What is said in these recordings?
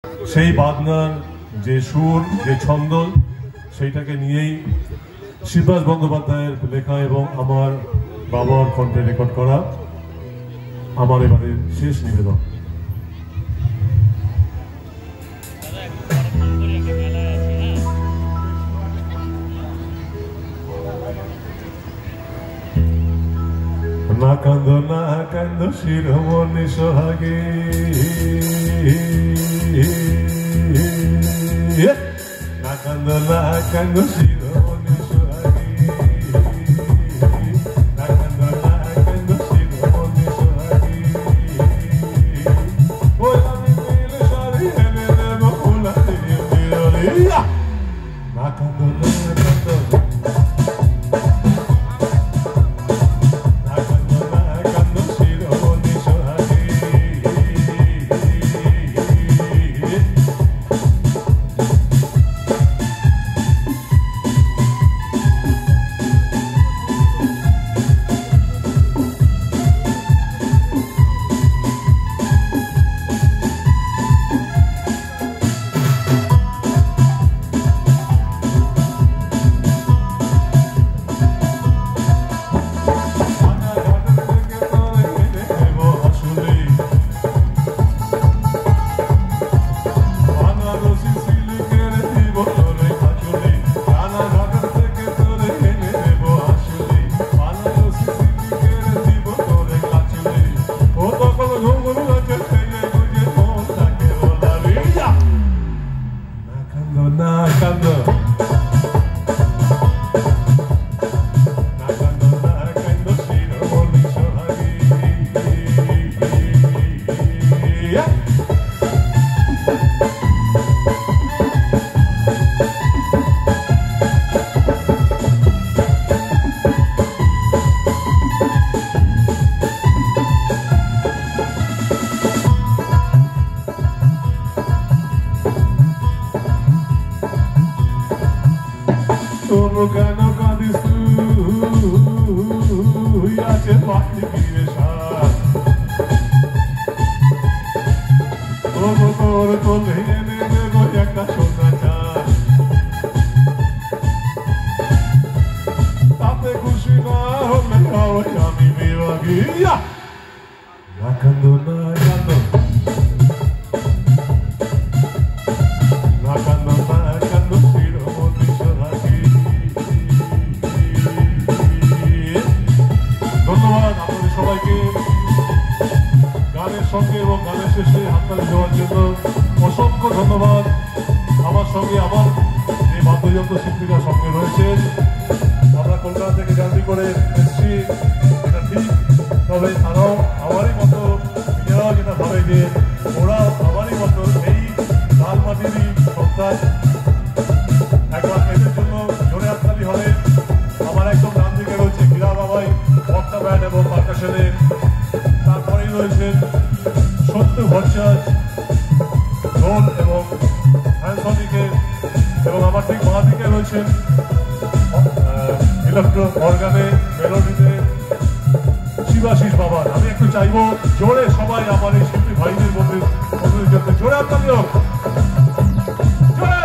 সেই বাদনার যে সুর যে ছন্দ সেইটাকে নিয়েই শিবরাজ বন্দ্যোপাধ্যায়ের লেখা এবং আমার বাবার কণ্ঠে রেকর্ড করা আমার এবারে শেষ নিবেদন। না কান্দ শিরোমণি সোহাগী, না কান্দ শিরোমণি সোহাগী, না কান্দ শিরোমণি সোহাগী, ওই আমি নীল শাড়ি এনে দেব ফুলা দিয়ে, না কান্দ তোর কেন কাঁদিস তুই আছে পাখি ফিরে সার, তোর কোলে এনে দেব একটা সোনা চার, তাতে খুশি না হলে আমি বিভাগী। না কান্দো গানের সঙ্গে এবং গানের শেষে হাততালি দেওয়ার জন্য অসংখ্য ধন্যবাদ। আমার সঙ্গে আমার এই বাদ্যযন্ত্র শিল্পীরা সঙ্গে রয়েছেন। আমরা কলকাতা থেকে জার্নি করে এসেছি, এটা ঠিক, তবে তারাও আমারই মতো নিজেরাও যেটা ভাবে যে ওরা আমারই মতো এই লাল মাটিরই সন্তান। একবার এদের জন্য জোরে হাততালি হবে। আমার একদম ডান দিকে রয়েছে মীরা বাবাই, বক্তা ব্যান্ড এবং পারকাশনে। তারপরেই রয়েছেন সত্য ভট্টাচার্য ঢোল এবং হ্যান্ডসনিকে, এবং আমার ঠিক বাঁ দিকে রয়েছেন ইলেকট্রো অর্গানে মেলোডিতে শিবাশিস বাবা। আমি একটু চাইবো জোরে সবাই আমার এই শিল্পী ভাইদের মধ্যে জন্য জোরে হাততালি হোক। জোরে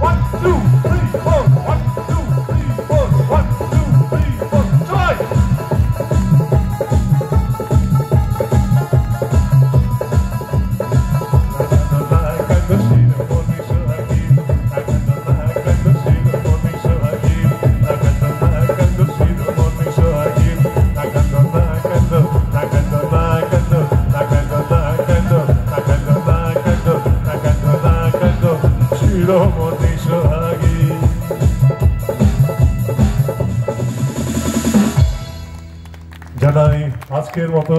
1 2 3 4 1 2 3 4 1 2 3 4 জয়। জানাই আজকের মতো